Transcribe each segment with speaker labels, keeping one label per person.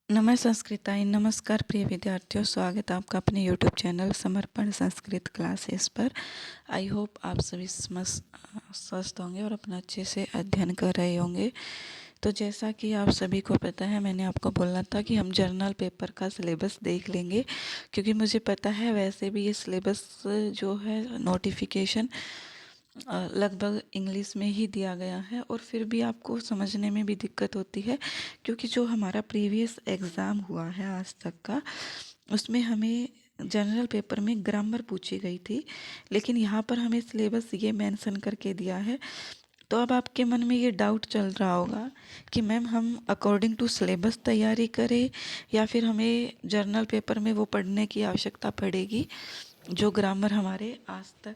Speaker 1: संस्कृताय नमस्कार प्रिय विद्यार्थियों, स्वागत है आपका अपने YouTube चैनल समर्पण संस्कृत क्लासेस पर। आई होप आप सभी स्वस्थ होंगे और अपना अच्छे से अध्ययन कर रहे होंगे। तो जैसा कि आप सभी को पता है, मैंने आपको बोला था कि हम जर्नल पेपर का सिलेबस देख लेंगे, क्योंकि मुझे पता है वैसे भी ये सिलेबस जो है नोटिफिकेशन लगभग इंग्लिश में ही दिया गया है और फिर भी आपको समझने में भी दिक्कत होती है, क्योंकि जो हमारा प्रीवियस एग्ज़ाम हुआ है आज तक का, उसमें हमें जनरल पेपर में ग्रामर पूछी गई थी, लेकिन यहाँ पर हमें सिलेबस ये मेंशन करके दिया है। तो अब आपके मन में ये डाउट चल रहा होगा कि मैम हम अकॉर्डिंग टू सिलेबस तैयारी करें या फिर हमें जर्नल पेपर में वो पढ़ने की आवश्यकता पड़ेगी जो ग्रामर हमारे आज तक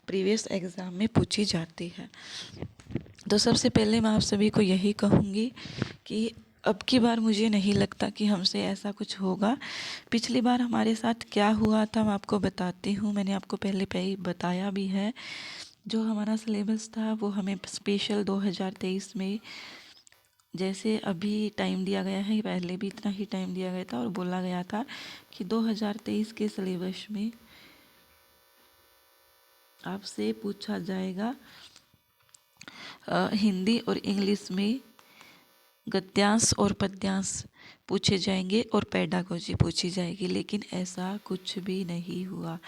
Speaker 1: प्रीवियस एग्ज़ाम में पूछी जाती है। तो सबसे पहले मैं आप सभी को यही कहूँगी कि अब की बार मुझे नहीं लगता कि हमसे ऐसा कुछ होगा। पिछली बार हमारे साथ क्या हुआ था मैं आपको बताती हूँ, मैंने आपको पहले ही बताया भी है। जो हमारा सिलेबस था वो हमें स्पेशल 2023 में जैसे अभी टाइम दिया गया है, पहले भी इतना ही टाइम दिया गया था और बोला गया था कि 2023 के सिलेबस में आपसे पूछा जाएगा हिंदी और इंग्लिश में गद्यांश और पद्यांश पूछे जाएंगे और पेडागोजी पूछी जाएगी, लेकिन ऐसा कुछ भी नहीं हुआ।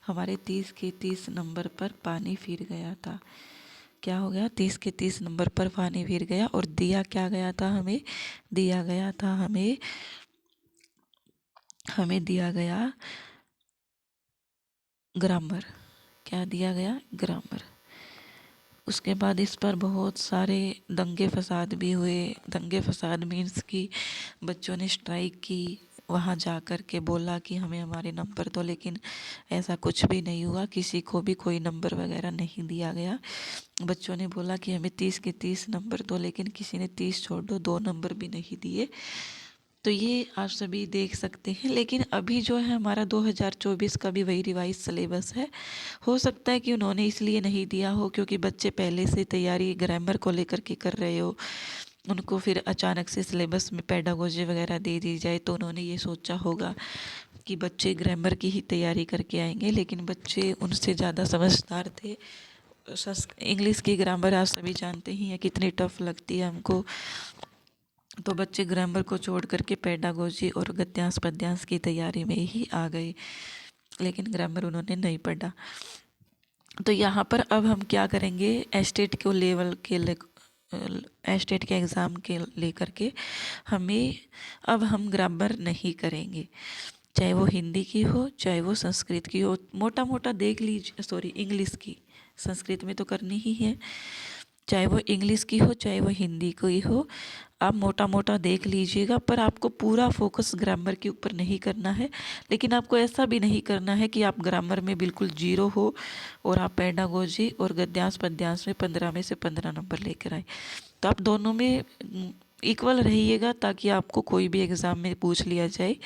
Speaker 1: हमारे 30 के 30 नंबर पर पानी फिर गया था। क्या हो गया? 30 के 30 नंबर पर पानी फिर गया और दिया क्या गया था हमें? दिया गया था हमें दिया गया ग्रामर। क्या दिया गया? ग्रामर। उसके बाद इस पर बहुत सारे दंगे फसाद भी हुए। दंगे फसाद मीन्स कि बच्चों ने स्ट्राइक की, वहाँ जा कर के बोला कि हमें हमारे नंबर दो, लेकिन ऐसा कुछ भी नहीं हुआ। किसी को भी कोई नंबर वगैरह नहीं दिया गया। बच्चों ने बोला कि हमें 30 के 30 नंबर दो, लेकिन किसी ने 30 छोड़ दो, 2 नंबर भी नहीं दिए। तो ये आप सभी देख सकते हैं। लेकिन अभी जो है हमारा 2024 का भी वही रिवाइज सिलेबस है। हो सकता है कि उन्होंने इसलिए नहीं दिया हो क्योंकि बच्चे पहले से तैयारी ग्रामर को लेकर के कर रहे हो, उनको फिर अचानक से सिलेबस में पेडागोजी वगैरह दे दी जाए, तो उन्होंने ये सोचा होगा कि बच्चे ग्रामर की ही तैयारी करके आएंगे। लेकिन बच्चे उनसे ज़्यादा समझदार थे। इंग्लिश की ग्रामर आप सभी जानते ही हैं कितनी टफ लगती है हमको। तो बच्चे ग्रामर को छोड़ करके पेडागोजी और गद्यांश पद्यांश की तैयारी में ही आ गए, लेकिन ग्रामर उन्होंने नहीं पढ़ा। तो यहाँ पर अब हम क्या करेंगे, एस्टेट के लेवल के एस्टेट के एग्ज़ाम के लेकर के हमें अब हम ग्रामर नहीं करेंगे, चाहे वो हिंदी की हो चाहे वो संस्कृत की हो। मोटा मोटा देख लीजिए, सॉरी इंग्लिश की, संस्कृत में तो करनी ही है, चाहे वो इंग्लिश की हो चाहे वो हिंदी की हो, आप मोटा मोटा देख लीजिएगा। पर आपको पूरा फोकस ग्रामर के ऊपर नहीं करना है। लेकिन आपको ऐसा भी नहीं करना है कि आप ग्रामर में बिल्कुल जीरो हो और आप पेडागोजी और गद्यांश पद्यांश में 15 में से 15 नंबर लेकर आए। तो आप दोनों में इक्वल रहिएगा, ताकि आपको कोई भी एग्ज़ाम में पूछ लिया जाए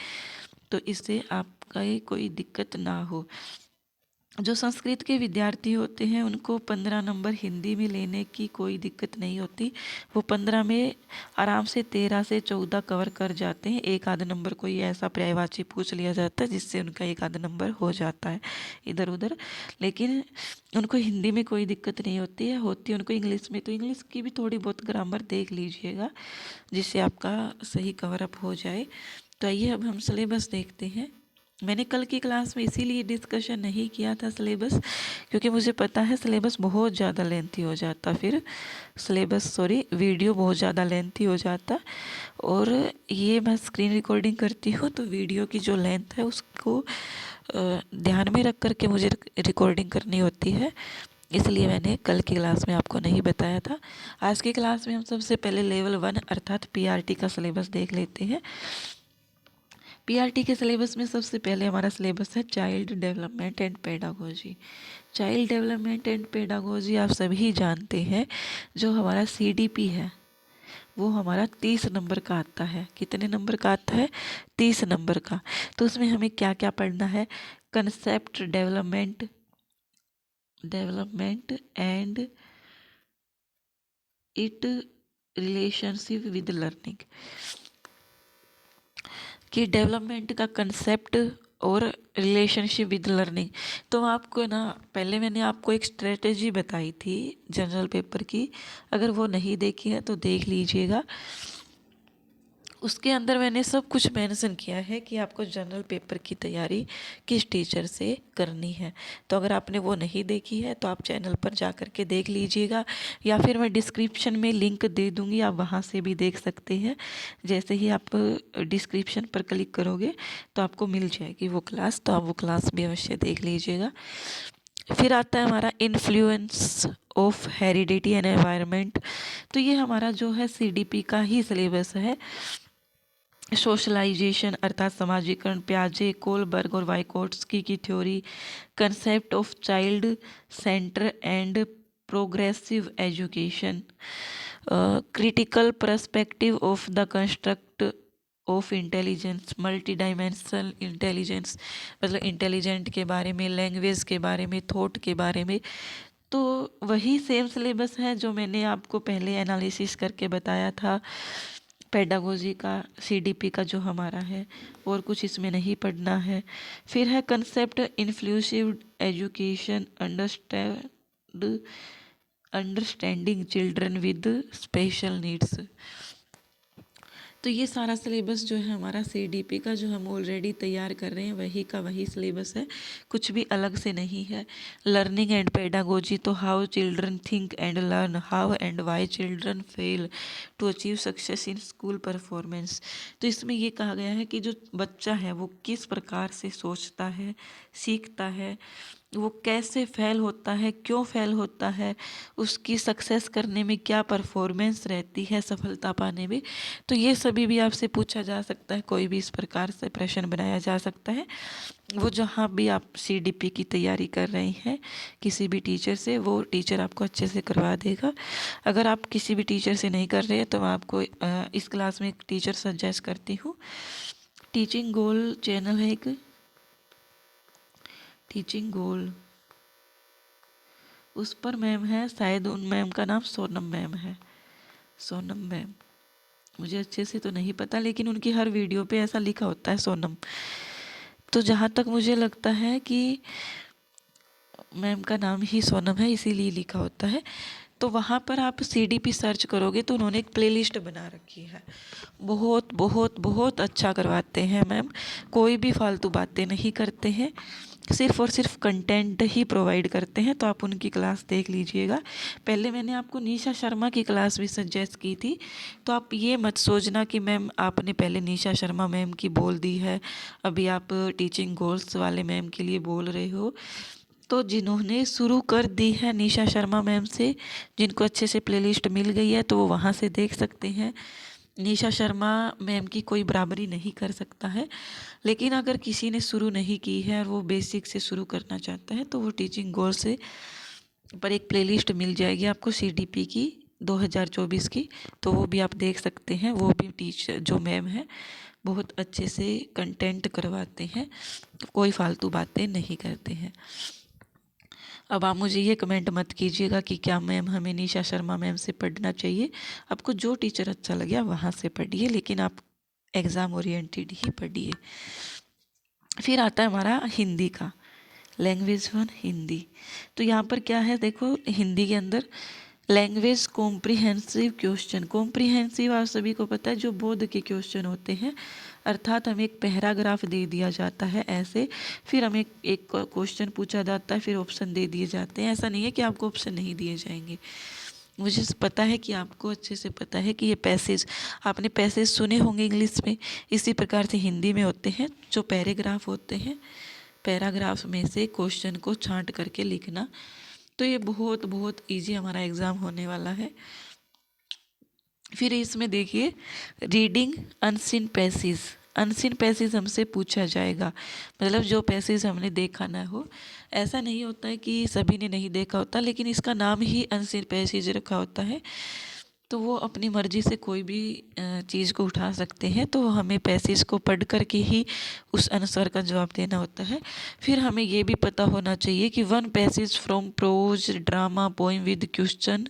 Speaker 1: तो इससे आपका कोई दिक्कत ना हो। जो संस्कृत के विद्यार्थी होते हैं उनको 15 नंबर हिंदी में लेने की कोई दिक्कत नहीं होती। वो 15 में आराम से 13 से 14 कवर कर जाते हैं। एक आध नंबर कोई ऐसा पर्यायवाची पूछ लिया जाता है जिससे उनका एक आध नंबर हो जाता है इधर उधर, लेकिन उनको हिंदी में कोई दिक्कत नहीं होती है। होती है उनको इंग्लिश में। तो इंग्लिश की भी थोड़ी बहुत ग्रामर देख लीजिएगा जिससे आपका सही कवर अप हो जाए। तो आइए अब हम सिलेबस देखते हैं। मैंने कल की क्लास में इसीलिए डिस्कशन नहीं किया था सिलेबस, क्योंकि मुझे पता है सिलेबस बहुत ज़्यादा लेंथी हो जाता, फिर वीडियो बहुत ज़्यादा लेंथी हो जाता। और ये मैं स्क्रीन रिकॉर्डिंग करती हूँ तो वीडियो की जो लेंथ है उसको ध्यान में रख कर के मुझे रिकॉर्डिंग करनी होती है, इसलिए मैंने कल की क्लास में आपको नहीं बताया था। आज की क्लास में हम सबसे पहले लेवल 1 अर्थात पीआरटी का सिलेबस देख लेते हैं। पीआरटी के सिलेबस में सबसे पहले हमारा सिलेबस है child development and pedagogy. Child development and pedagogy आप सभी जानते हैं, जो हमारा सीडीपी है वो हमारा 30 नंबर का आता है। कितने नंबर का आता है? 30 नंबर का। तो उसमें हमें क्या क्या पढ़ना है? Concept development and it relationship with learning. कि डेवलपमेंट का कंसेप्ट और रिलेशनशिप विद लर्निंग। तो आपको ना, पहले मैंने आपको एक स्ट्रेटेजी बताई थी जनरल पेपर की, अगर वो नहीं देखी है तो देख लीजिएगा। उसके अंदर मैंने सब कुछ मेंशन किया है कि आपको जनरल पेपर की तैयारी किस टीचर से करनी है। तो अगर आपने वो नहीं देखी है तो आप चैनल पर जा कर के देख लीजिएगा, या फिर मैं डिस्क्रिप्शन में लिंक दे दूँगी, आप वहाँ से भी देख सकते हैं। जैसे ही आप डिस्क्रिप्शन पर क्लिक करोगे तो आपको मिल जाएगी वो क्लास, तो आप वो क्लास भी अवश्य देख लीजिएगा। फिर आता है हमारा influence of heredity and environment. तो ये हमारा जो है सीडीपी का ही सिलेबस है। सोशलाइजेशन अर्थात समाजीकरण, प्याजे, कोलबर्ग और वाइकोट्स्की की theory, concept of child centre and progressive education, critical perspective of the construct of intelligence, multi dimensional intelligence, मतलब इंटेलिजेंट के बारे में, लैंग्वेज के बारे में, थॉट के बारे में। तो वही सेम सिलेबस है जो मैंने आपको पहले एनालिसिस करके बताया था पेडागोजी का, सीडीपी का जो हमारा है, और कुछ इसमें नहीं पढ़ना है। फिर है concept inclusive education, understanding children with special needs. तो ये सारा सिलेबस जो है हमारा सीडीपी का, जो हम ऑलरेडी तैयार कर रहे हैं, वही का वही सिलेबस है, कुछ भी अलग से नहीं है। लर्निंग एंड पेडागोजी, तो how children think and learn, how and why children fail to achieve success in school performance. तो इसमें ये कहा गया है कि जो बच्चा है वो किस प्रकार से सोचता है, सीखता है, वो कैसे फेल होता है, क्यों फेल होता है, उसकी सक्सेस करने में क्या परफॉर्मेंस रहती है, सफलता पाने में। तो ये सभी भी आपसे पूछा जा सकता है, कोई भी इस प्रकार से प्रश्न बनाया जा सकता है। वो जहाँ भी आप सीडीपी की तैयारी कर रहे हैं किसी भी टीचर से, वो टीचर आपको अच्छे से करवा देगा। अगर आप किसी भी टीचर से नहीं कर रहे हैं तो मैं आपको इस क्लास में एक टीचर सजेस्ट करती हूँ। टीचिंग गोल चैनल है एक, टीचिंग गोल, उस पर मैम है, शायद उन मैम का नाम सोनम मैम है, सोनम मैम, मुझे अच्छे से तो नहीं पता, लेकिन उनकी हर वीडियो पे ऐसा लिखा होता है सोनम। तो जहाँ तक मुझे लगता है कि मैम का नाम ही सोनम है, इसीलिए लिखा होता है। तो वहाँ पर आप सीडीपी सर्च करोगे तो उन्होंने एक प्लेलिस्ट बना रखी है। बहुत बहुत बहुत अच्छा करवाते हैं मैम, कोई भी फालतू बातें नहीं करते हैं, सिर्फ और सिर्फ कंटेंट ही प्रोवाइड करते हैं। तो आप उनकी क्लास देख लीजिएगा। पहले मैंने आपको निशा शर्मा की क्लास भी सजेस्ट की थी, तो आप ये मत सोचना कि मैम आपने पहले निशा शर्मा मैम की बोल दी है, अभी आप टीचिंग गोल्स वाले मैम के लिए बोल रहे हो। तो जिन्होंने शुरू कर दी है निशा शर्मा मैम से, जिनको अच्छे से प्लेलिस्ट मिल गई है, तो वो वहाँ से देख सकते हैं। निशा शर्मा मैम की कोई बराबरी नहीं कर सकता है, लेकिन अगर किसी ने शुरू नहीं की है और वो बेसिक से शुरू करना चाहता है तो वो टीचिंग गोल से पर एक प्लेलिस्ट मिल जाएगी आपको सीडीपी की 2024 की, तो वो भी आप देख सकते हैं। वो भी टीचर जो मैम है बहुत अच्छे से कंटेंट करवाते हैं, कोई फालतू बातें नहीं करते हैं। अब आप मुझे ये कमेंट मत कीजिएगा कि क्या मैम हमें निशा शर्मा मैम से पढ़ना चाहिए। आपको जो टीचर अच्छा लगे आप वहाँ से पढ़िए, लेकिन आप एग्ज़ाम ओरिएंटेड ही पढ़िए। फिर आता है हमारा हिंदी का, लैंग्वेज वन हिंदी। तो यहाँ पर क्या है देखो, हिंदी के अंदर लैंग्वेज कॉम्प्रिहेंसिव क्वेश्चन। कॉम्प्रिहेंसिव आप सभी को पता है जो बोध के क्वेश्चन होते हैं, अर्थात हमें एक पैराग्राफ दे दिया जाता है ऐसे, फिर हमें एक क्वेश्चन पूछा जाता है, फिर ऑप्शन दे दिए जाते हैं। ऐसा नहीं है कि आपको ऑप्शन नहीं दिए जाएंगे, मुझे पता है कि आपको अच्छे से पता है कि ये पैसेज, आपने पैसेज सुने होंगे इंग्लिश में, इसी प्रकार से हिंदी में होते हैं जो पैराग्राफ होते हैं, पैराग्राफ में से क्वेश्चन को छांट करके लिखना। तो ये बहुत बहुत इजी हमारा एग्ज़ाम होने वाला है। फिर इसमें देखिए reading unseen passage, unseen passage हमसे पूछा जाएगा, मतलब जो पैसेज हमने देखा ना हो। ऐसा नहीं होता है कि सभी ने नहीं देखा होता, लेकिन इसका नाम ही अनसीन पैसेज रखा होता है, तो वो अपनी मर्ज़ी से कोई भी चीज़ को उठा सकते हैं। तो हमें पैसेज को पढ़ कर के ही उस आंसर का जवाब देना होता है। फिर हमें ये भी पता होना चाहिए कि one passage from prose drama poem with question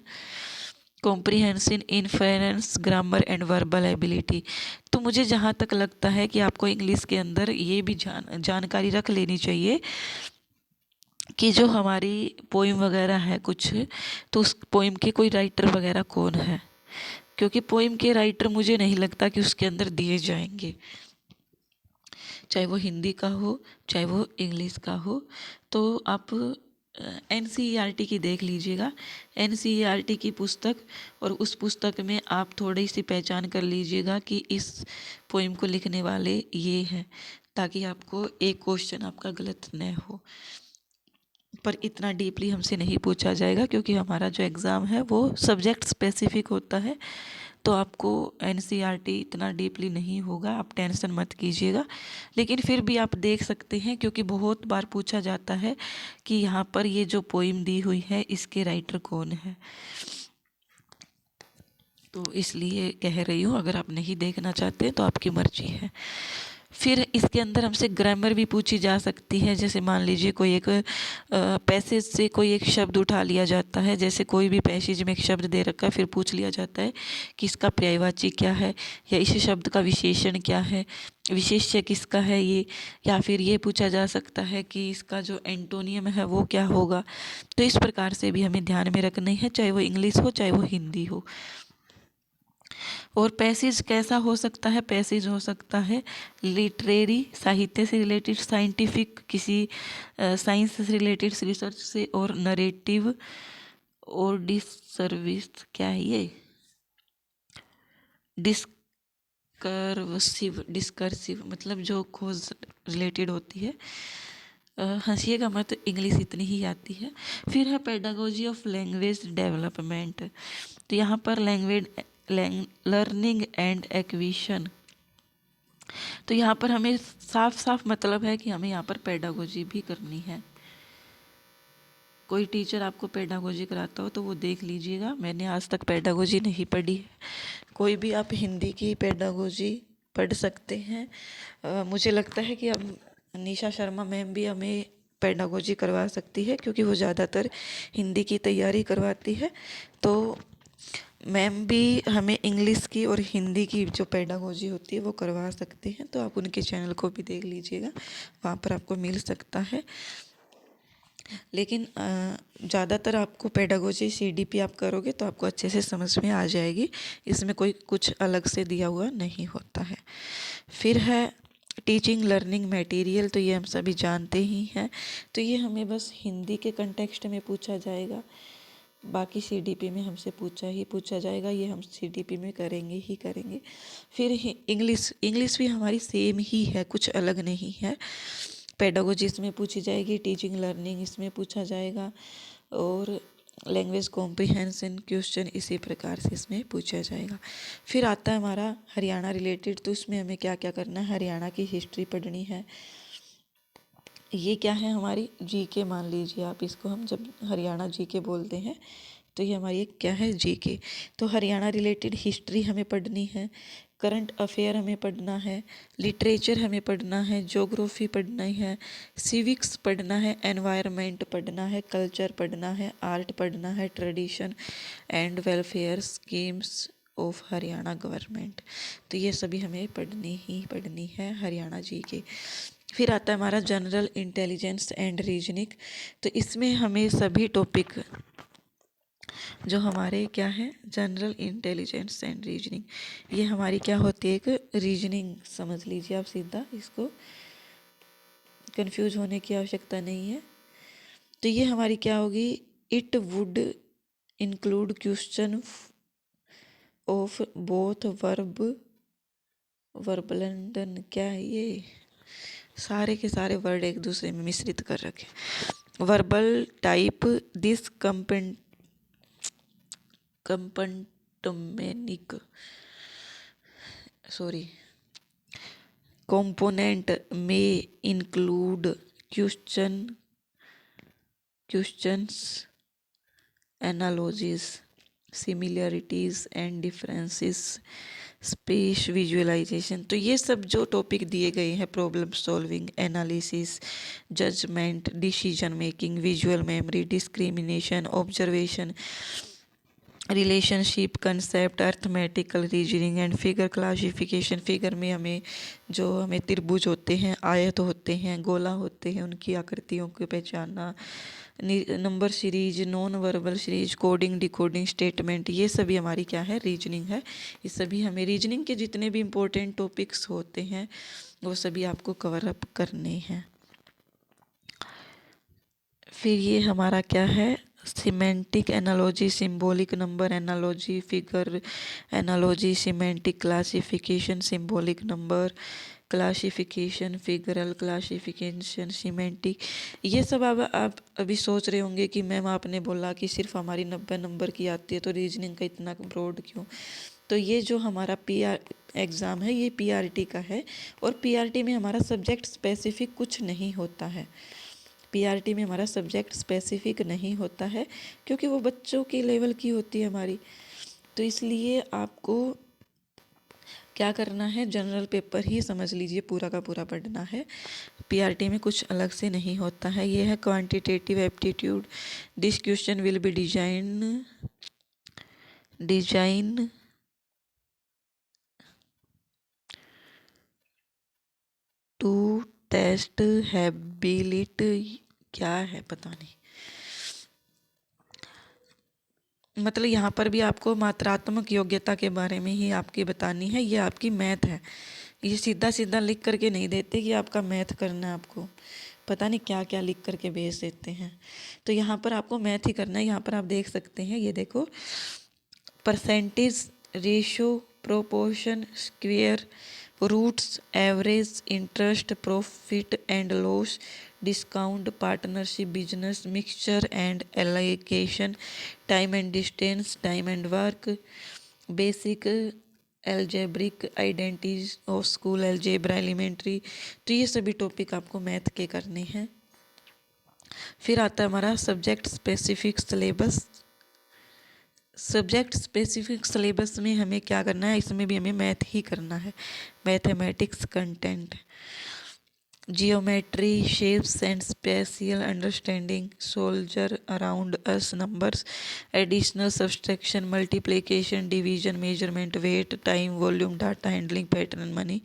Speaker 1: comprehension, inference, grammar and verbal ability. तो मुझे जहाँ तक लगता है कि आपको इंग्लिश के अंदर ये भी जानकारी रख लेनी चाहिए कि जो हमारी पोइम वगैरह है कुछ, तो उस पोइम के कोई राइटर वगैरह कौन है, क्योंकि पोइम के राइटर मुझे नहीं लगता कि उसके अंदर दिए जाएंगे, चाहे वो हिंदी का हो चाहे वो इंग्लिश का हो। तो आप NCERT की देख लीजिएगा, NCERT की पुस्तक, और उस पुस्तक में आप थोड़ी सी पहचान कर लीजिएगा कि इस पोइम को लिखने वाले ये हैं, ताकि आपको एक क्वेश्चन आपका गलत न हो। पर इतना डीपली हमसे नहीं पूछा जाएगा, क्योंकि हमारा जो एग्ज़ाम है वो सब्जेक्ट स्पेसिफिक होता है, तो आपको NCERT इतना डीपली नहीं होगा, आप टेंशन मत कीजिएगा। लेकिन फिर भी आप देख सकते हैं, क्योंकि बहुत बार पूछा जाता है कि यहाँ पर ये जो पोइम दी हुई है इसके राइटर कौन है, तो इसलिए कह रही हूँ, अगर आप नहीं देखना चाहते तो आपकी मर्जी है। फिर इसके अंदर हमसे ग्रामर भी पूछी जा सकती है, जैसे मान लीजिए कोई एक पैसेज से कोई एक शब्द उठा लिया जाता है, जैसे कोई भी पैसेज में एक शब्द दे रखा है, फिर पूछ लिया जाता है कि इसका पर्यायवाची क्या है, या इस शब्द का विशेषण क्या है, विशेष्य किसका है ये, या फिर ये पूछा जा सकता है कि इसका जो एंटोनियम है वो क्या होगा। तो इस प्रकार से भी हमें ध्यान में रखनी है, चाहे वो इंग्लिश हो चाहे वो हिंदी हो। और पैसेज कैसा हो सकता है, पैसेज हो सकता है लिटरेरी, साहित्य से रिलेटेड, साइंटिफिक, किसी साइंस से रिलेटेड, रिसर्च से, और नरेटिव और डिसर्विस, क्या है ये, डिस्कर्सिव मतलब जो खोज रिलेटेड होती है। हंसिएगा मत, इंग्लिश इतनी ही आती है। फिर है पेडागोजी ऑफ लैंग्वेज डेवलपमेंट, तो यहाँ पर लैंग्वेज लर्निंग एंड एक्विजिशन, तो यहाँ पर हमें साफ साफ मतलब है कि हमें यहाँ पर पेडागोजी भी करनी है। कोई टीचर आपको पेडागोजी कराता हो तो वो देख लीजिएगा, मैंने आज तक पेडागोजी नहीं पढ़ी है। कोई भी आप हिंदी की पेडागोजी पढ़ सकते हैं। मुझे लगता है कि अब निशा शर्मा मैम भी हमें पेडागोजी करवा सकती है, क्योंकि वो ज़्यादातर हिंदी की तैयारी करवाती है। तो मैम भी हमें इंग्लिश की और हिंदी की जो पेडागोजी होती है वो करवा सकते हैं, तो आप उनके चैनल को भी देख लीजिएगा, वहाँ पर आपको मिल सकता है। लेकिन ज़्यादातर आपको पेडागोजी CDP आप करोगे तो आपको अच्छे से समझ में आ जाएगी, इसमें कोई कुछ अलग से दिया हुआ नहीं होता है। फिर है टीचिंग लर्निंग मटेरियल, तो ये हम सभी जानते ही हैं, तो ये हमें बस हिंदी के कंटेक्स्ट में पूछा जाएगा, बाकी CDP में हमसे पूछा जाएगा, ये हम CDP में करेंगे ही करेंगे। फिर इंग्लिश भी हमारी सेम ही है, कुछ अलग नहीं है। पेडागोजी इसमें पूछी जाएगी, टीचिंग लर्निंग इसमें पूछा जाएगा, और लैंग्वेज कॉम्प्रिहेंशन क्वेश्चन इसी प्रकार से इसमें पूछा जाएगा। फिर आता है हमारा हरियाणा रिलेटेड, तो इसमें हमें क्या क्या करना है, हरियाणा की हिस्ट्री पढ़नी है। ये क्या है, हमारी GK मान लीजिए आप इसको, हम जब हरियाणा GK बोलते हैं तो ये हमारी क्या है, GK। तो हरियाणा रिलेटेड हिस्ट्री हमें पढ़नी है, करंट अफेयर हमें पढ़ना है, लिटरेचर हमें पढ़ना है, ज्योग्राफी पढ़ना है, सिविक्स पढ़ना है, एनवायरनमेंट पढ़ना है, कल्चर पढ़ना है, आर्ट पढ़ना है, tradition and welfare schemes of Haryana government. तो ये सभी हमें पढ़नी है हरियाणा GK। फिर आता है हमारा जनरल इंटेलिजेंस एंड रीजनिंग, तो इसमें हमें सभी टॉपिक जो हमारे क्या है, जनरल इंटेलिजेंस एंड रीजनिंग, ये हमारी क्या होती है, एक रीजनिंग समझ लीजिए आप सीधा, इसको कंफ्यूज होने की आवश्यकता नहीं है। तो ये हमारी क्या होगी, it would include question of both verbal and, क्या है ये, सारे के सारे वर्ड एक दूसरे में मिश्रित कर रखे, verbal type, this component may include questions, analogies, similarities and differences, space visualization. तो ये सब जो टॉपिक दिए गए हैं, problem solving, analysis, judgment, decision making, visual memory, discrimination, observation, relationship, concept, arithmetical reasoning and figure classification. Figure में हमें त्रिभुज होते हैं, आयत होते हैं, गोला होते हैं, उनकी आकृतियों को पहचानना। Number series, non verbal series, coding, decoding, statement, ये सभी हमारी क्या है, रीजनिंग है। ये सभी हमें रीजनिंग के जितने भी इम्पोर्टेंट टॉपिक्स होते हैं वो सभी आपको कवर अप करने हैं। फिर ये हमारा क्या है, semantic analogy, symbolic number analogy, figure analogy, semantic classification, symbolic number classification, figural classification, semantic. ये सब अब आप अभी सोच रहे होंगे कि मैम आपने बोला कि सिर्फ हमारी 90 नंबर की आती है तो रीजनिंग का इतना ब्रॉड क्यों। तो ये जो हमारा पीआर एग्ज़ाम है ये पीआरटी का है, और पीआरटी में हमारा सब्जेक्ट स्पेसिफिक कुछ नहीं होता है। पीआरटी में हमारा सब्जेक्ट स्पेसिफिक नहीं होता है क्योंकि वो बच्चों के लेवल की होती है हमारी। तो इसलिए आपको क्या करना है, जनरल पेपर ही समझ लीजिए पूरा का पूरा पढ़ना है। पीआरटी में कुछ अलग से नहीं होता है। ये है quantitative aptitude. This question will be design to test ability, क्या है पता नहीं, मतलब यहाँ पर भी आपको मात्रात्मक योग्यता के बारे में ही आपकी बतानी है। ये आपकी मैथ है, ये सीधा सीधा लिख करके नहीं देते कि आपका मैथ करना है, आपको पता नहीं क्या क्या लिख करके भेज देते हैं। तो यहाँ पर आपको मैथ ही करना है। यहाँ पर आप देख सकते हैं, ये देखो, percentage, ratio, proportion, square, roots, average, interest, profit and loss, discount, partnership, business, mixture and allocation, time and distance, time and work, basic algebraic identities of school algebra elementary. तो ये सभी टॉपिक आपको मैथ के करने हैं। फिर आता है हमारा subject specific syllabus. Subject specific syllabus में हमें क्या करना है, इसमें भी हमें मैथ ही करना है। Mathematics content, geometry, shapes and spatial understanding, solids around us, numbers, additional subtraction, multiplication, division, measurement, weight, time, volume, data handling, pattern, money,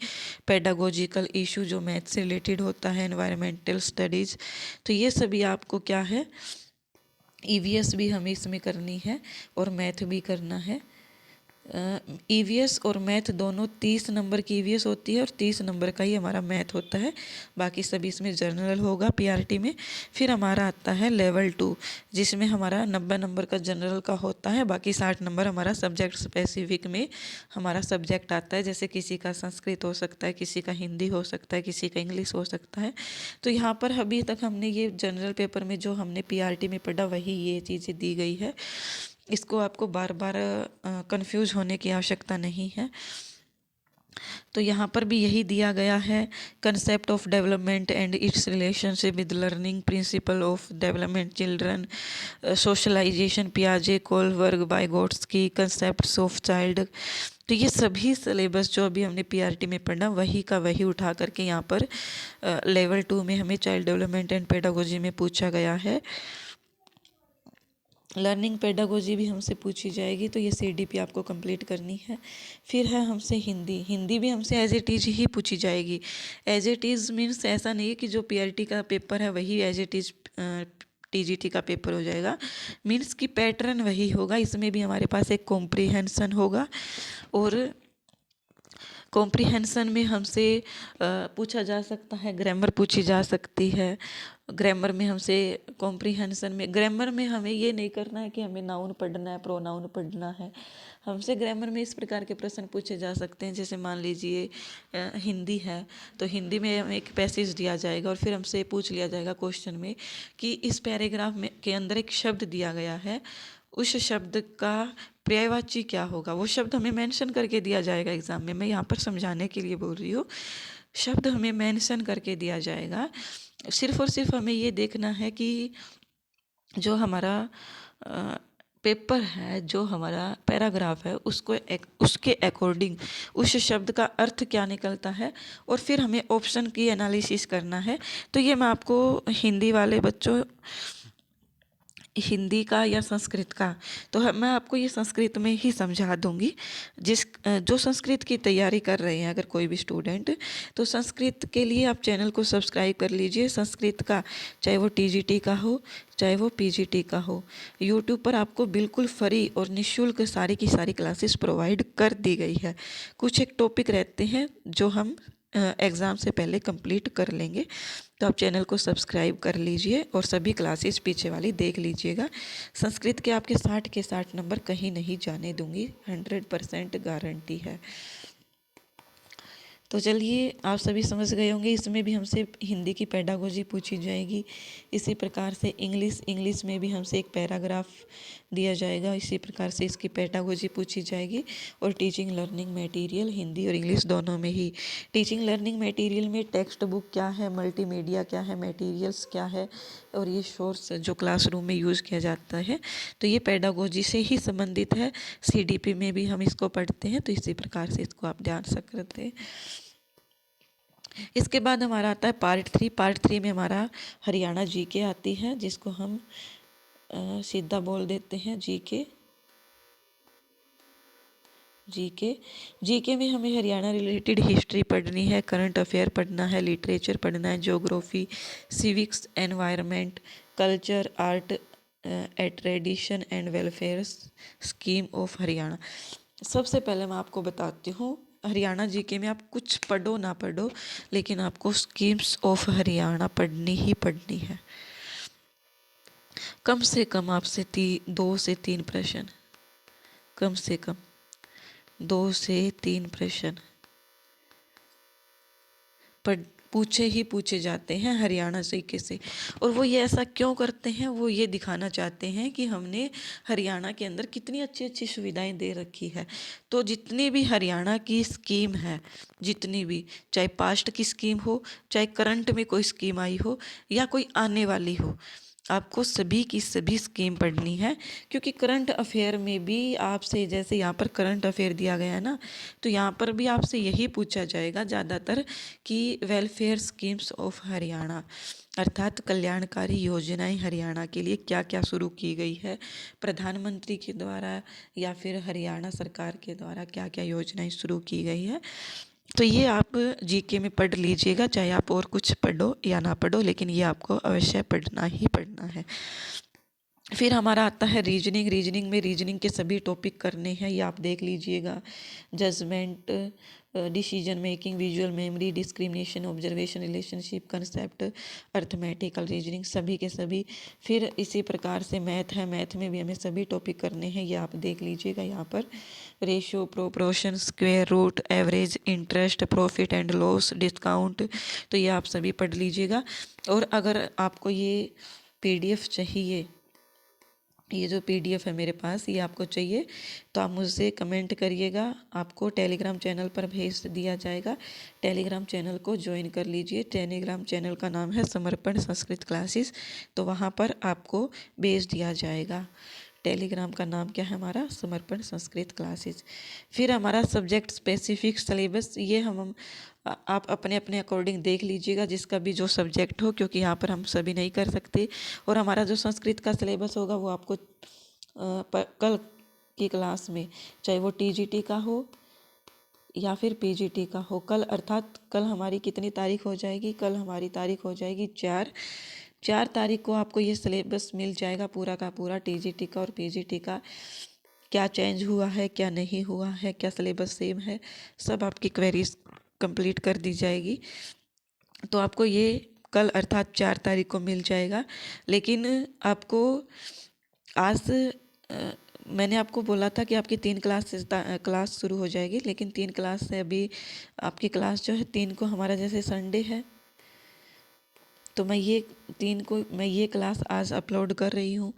Speaker 1: pedagogical issue जो मैथ से रिलेटेड होता है, एनवायरमेंटल स्टडीज़। तो ये सभी आपको क्या है, ईवीएस भी हमें इसमें करनी है और मैथ भी करना है। ईवीएस और मैथ दोनों 30 नंबर की ईवीएस होती है और 30 नंबर का ही हमारा मैथ होता है। बाकी सभी इसमें जनरल होगा पीआरटी में। फिर हमारा आता है लेवल 2, जिसमें हमारा 90 नंबर का जनरल का होता है, बाकी 60 नंबर हमारा सब्जेक्ट स्पेसिफिक में हमारा सब्जेक्ट आता है। जैसे किसी का संस्कृत हो सकता है, किसी का हिंदी हो सकता है, किसी का इंग्लिश हो सकता है। तो यहाँ पर अभी तक हमने ये जनरल पेपर में जो हमने पीआरटी में पढ़ा वही ये चीज़ें दी गई है। इसको आपको बार बार कंफ्यूज होने की आवश्यकता नहीं है। तो यहाँ पर भी यही दिया गया है, concept of development and its relationship with learning, principle of development, children, socialisation, पियाजे, Kohlberg, Vygotsky, concepts of child. तो ये सभी सिलेबस जो अभी हमने पीआरटी में पढ़ा वही का वही उठा करके यहाँ पर लेवल 2 में हमें चाइल्ड डेवलपमेंट एंड पेडागोजी में पूछा गया है। लर्निंग पेडागोजी भी हमसे पूछी जाएगी, तो ये सीडीपी आपको कंप्लीट करनी है। फिर है हमसे हिंदी। हिंदी भी हमसे एज इट इज़ ही पूछी जाएगी। एज इट इज़ मीन्स ऐसा नहीं है कि जो पीआरटी का पेपर है वही एज इट इज़ टीजीटी का पेपर हो जाएगा। मीन्स कि पैटर्न वही होगा। इसमें भी हमारे पास एक कॉम्प्रिहेंशन होगा, और कॉम्प्रिहेंशन में हमसे पूछा जा सकता है, ग्रामर पूछी जा सकती है। ग्रामर में हमसे, कॉम्प्रिहेंशन में, ग्रामर में हमें ये नहीं करना है कि हमें नाउन पढ़ना है, प्रोनाउन पढ़ना है। हमसे ग्रामर में इस प्रकार के प्रश्न पूछे जा सकते हैं, जैसे मान लीजिए हिंदी है तो हिंदी में हमें एक पैसेज दिया जाएगा और फिर हमसे पूछ लिया जाएगा क्वेश्चन में कि इस पैराग्राफ में के अंदर एक शब्द दिया गया है, उस शब्द का पर्यायवाची क्या होगा। वो शब्द हमें मेंशन करके दिया जाएगा एग्ज़ाम में। मैं यहाँ पर समझाने के लिए बोल रही हूँ, शब्द हमें मेंशन करके दिया जाएगा। सिर्फ और सिर्फ हमें ये देखना है कि जो हमारा पेपर है, जो हमारा पैराग्राफ है, उसके अकॉर्डिंग उस शब्द का अर्थ क्या निकलता है, और फिर हमें ऑप्शन की एनालिसिस करना है। तो ये मैं आपको हिंदी वाले बच्चों हिंदी का या संस्कृत का, तो मैं आपको ये संस्कृत में ही समझा दूंगी। जो संस्कृत की तैयारी कर रहे हैं अगर कोई भी स्टूडेंट, तो संस्कृत के लिए आप चैनल को सब्सक्राइब कर लीजिए। संस्कृत का चाहे वो टीजीटी का हो चाहे वो पीजीटी का हो, यूट्यूब पर आपको बिल्कुल फ्री और निःशुल्क सारी की सारी क्लासेस प्रोवाइड कर दी गई है। कुछ एक टॉपिक रहते हैं जो हम एग्ज़ाम से पहले कंप्लीट कर लेंगे, तो आप चैनल को सब्सक्राइब कर लीजिए और सभी क्लासेस पीछे वाली देख लीजिएगा। संस्कृत के आपके 60 के 60 नंबर कहीं नहीं जाने दूंगी, 100% गारंटी है। तो चलिए, आप सभी समझ गए होंगे, इसमें भी हमसे हिंदी की पेडागोजी पूछी जाएगी। इसी प्रकार से इंग्लिश में भी हमसे एक पैराग्राफ दिया जाएगा, इसी प्रकार से इसकी पेडागोजी पूछी जाएगी। और टीचिंग लर्निंग मटेरियल हिंदी और इंग्लिश दोनों में ही। टीचिंग लर्निंग मटेरियल में टेक्स्ट बुक क्या है, मल्टीमीडिया क्या है, मटेरियल्स क्या है, और ये सोर्स जो क्लासरूम में यूज़ किया जाता है, तो ये पेडागोजी से ही संबंधित है। सीडीपी में भी हम इसको पढ़ते हैं, तो इसी प्रकार से इसको आप ध्यान से करते हैं। इसके बाद हमारा आता है पार्ट 3 में हमारा हरियाणा जीके आती है, जिसको हम सीधा बोल देते हैं जीके। जीके में हमें हरियाणा रिलेटेड हिस्ट्री पढ़नी है, करंट अफेयर पढ़ना है, लिटरेचर पढ़ना है, geography, civics, environment, culture, art, tradition and welfare scheme of Haryana. सबसे पहले मैं आपको बताती हूँ, हरियाणा जीके में आप कुछ पढ़ो ना पढ़ो, लेकिन आपको स्कीम्स ऑफ हरियाणा पढ़नी ही पढ़नी है। कम से कम आपसे 2 से 3 प्रश्न, कम से कम 2 से 3 प्रश्न पर पूछे ही पूछे जाते हैं हरियाणा जीके से। और वो ये ऐसा क्यों करते हैं, वो ये दिखाना चाहते हैं कि हमने हरियाणा के अंदर कितनी अच्छी अच्छी सुविधाएं दे रखी है। तो जितनी भी हरियाणा की स्कीम है, जितनी भी, चाहे पास्ट की स्कीम हो, चाहे करंट में कोई स्कीम आई हो या कोई आने वाली हो, आपको सभी की सभी स्कीम पढ़नी है। क्योंकि करंट अफेयर में भी आपसे, जैसे यहाँ पर करंट अफेयर दिया गया है ना, तो यहाँ पर भी आपसे यही पूछा जाएगा ज़्यादातर कि वेलफेयर स्कीम्स ऑफ हरियाणा, अर्थात कल्याणकारी योजनाएं हरियाणा के लिए क्या क्या शुरू की गई है, प्रधानमंत्री के द्वारा या फिर हरियाणा सरकार के द्वारा क्या क्या योजनाएं शुरू की गई है। तो ये आप जीके में पढ़ लीजिएगा, चाहे आप और कुछ पढ़ो या ना पढ़ो, लेकिन ये आपको अवश्य पढ़ना ही पढ़ना है। फिर हमारा आता है रीजनिंग में रीजनिंग के सभी टॉपिक करने हैं, ये आप देख लीजिएगा। Judgment, decision making, visual memory, discrimination, observation, relationship, concept, arithmetical reasoning, सभी के सभी। फिर इसी प्रकार से मैथ है, मैथ में भी हमें सभी टॉपिक करने हैं, ये आप देख लीजिएगा यहाँ पर। Ratio, proportion, square root, average, interest, profit and loss, discount, तो ये आप सभी पढ़ लीजिएगा। और अगर आपको ये पीडीएफ चाहिए, ये जो पीडीएफ है मेरे पास, ये आपको चाहिए, तो आप मुझसे कमेंट करिएगा, आपको टेलीग्राम चैनल पर भेज दिया जाएगा। टेलीग्राम चैनल को ज्वाइन कर लीजिए। टेलीग्राम चैनल का नाम है समर्पण संस्कृत क्लासेस, तो वहाँ पर आपको भेज दिया जाएगा। टेलीग्राम का नाम क्या है हमारा, समर्पण संस्कृत क्लासेस। फिर हमारा सब्जेक्ट स्पेसिफिक सिलेबस, ये हम आप अपने अपने अकॉर्डिंग देख लीजिएगा, जिसका भी जो सब्जेक्ट हो, क्योंकि यहाँ पर हम सभी नहीं कर सकते। और हमारा जो संस्कृत का सिलेबस होगा वो आपको कल की क्लास में, चाहे वो टीजीटी का हो या फिर पीजीटी का हो, कल अर्थात कल हमारी कितनी तारीख हो जाएगी, कल हमारी तारीख हो जाएगी 4 तारीख को आपको ये सिलेबस मिल जाएगा पूरा का पूरा, टीजीटी का और पीजीटी का। क्या चेंज हुआ है, क्या नहीं हुआ है, क्या सिलेबस सेम है, सब आपकी क्वेरीज कंप्लीट कर दी जाएगी। तो आपको ये कल अर्थात 4 तारीख को मिल जाएगा। लेकिन आपको आज मैंने आपको बोला था कि आपकी 3 क्लास शुरू हो जाएगी, लेकिन 3 क्लास से अभी आपकी क्लास जो है 3 को, हमारा जैसे संडे है, तो मैं ये क्लास आज अपलोड कर रही हूँ,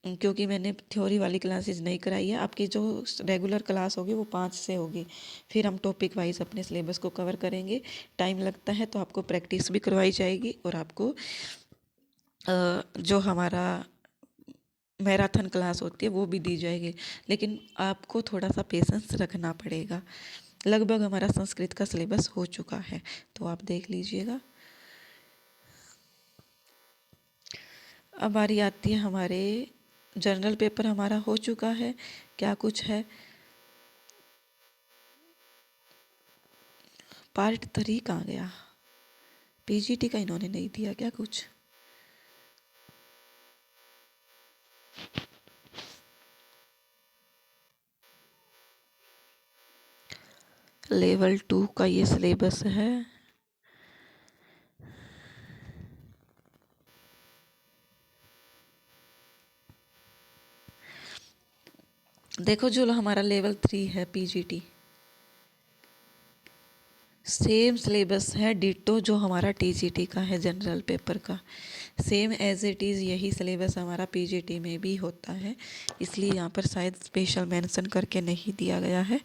Speaker 1: क्योंकि मैंने थ्योरी वाली क्लासेस नहीं कराई है। आपकी जो रेगुलर क्लास होगी वो 5 से होगी। फिर हम टॉपिक वाइज अपने सिलेबस को कवर करेंगे। टाइम लगता है तो आपको प्रैक्टिस भी करवाई जाएगी, और आपको जो हमारा मैराथन क्लास होती है वो भी दी जाएगी। लेकिन आपको थोड़ा सा पेशेंस रखना पड़ेगा। लगभग हमारा संस्कृत का सिलेबस हो चुका है, तो आप देख लीजिएगा। अब बारी आती है हमारे जनरल पेपर हमारा हो चुका है। क्या कुछ है, पार्ट 3 कहाँ गया? पीजीटी का इन्होंने नहीं दिया क्या कुछ? लेवल 2 का ये सिलेबस है। देखो जो हमारा लेवल 3 है पीजीटी, सेम सिलेबस है डिटो जो हमारा टीजीटी का है जनरल पेपर का। सेम एज इट इज़ यही सिलेबस हमारा पीजीटी में भी होता है, इसलिए यहाँ पर शायद स्पेशल मेंशन करके नहीं दिया गया है।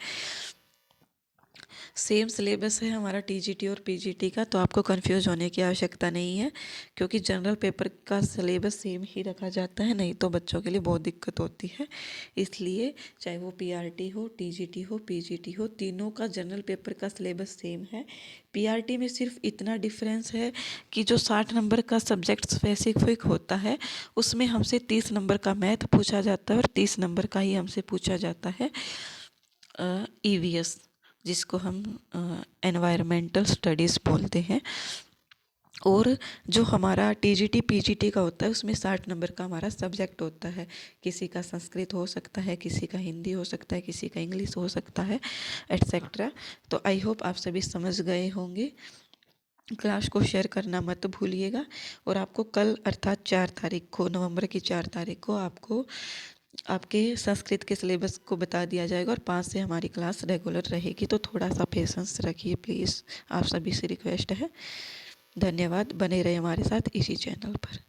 Speaker 1: सेम सिलेबस है हमारा टीजीटी और पीजीटी का, तो आपको कंफ्यूज होने की आवश्यकता नहीं है, क्योंकि जनरल पेपर का सिलेबस सेम ही रखा जाता है, नहीं तो बच्चों के लिए बहुत दिक्कत होती है। इसलिए चाहे वो पीआरटी हो, टीजीटी हो, पीजीटी हो, तीनों का जनरल पेपर का सिलेबस सेम है। पीआरटी में सिर्फ इतना डिफरेंस है कि जो 60 नंबर का सब्जेक्ट स्पेसिफिक होता है उसमें हमसे 30 नंबर का मैथ पूछा जाता है और 30 नंबर का ही हमसे पूछा जाता है ईवीएस, जिसको हम एनवायरमेंटल स्टडीज़ बोलते हैं। और जो हमारा टीजीटी पीजीटी का होता है उसमें 60 नंबर का हमारा सब्जेक्ट होता है। किसी का संस्कृत हो सकता है, किसी का हिंदी हो सकता है, किसी का इंग्लिश हो सकता है, एट्सेट्रा। तो आई होप आप सभी समझ गए होंगे। क्लास को शेयर करना मत भूलिएगा। और आपको कल अर्थात 4 तारीख को, नवंबर की 4 तारीख को आपको आपके संस्कृत के सिलेबस को बता दिया जाएगा और 5 से हमारी क्लास रेगुलर रहेगी। तो थोड़ा सा पेशेंस रखिए प्लीज़, आप सभी से रिक्वेस्ट है। धन्यवाद, बने रहे हमारे साथ इसी चैनल पर।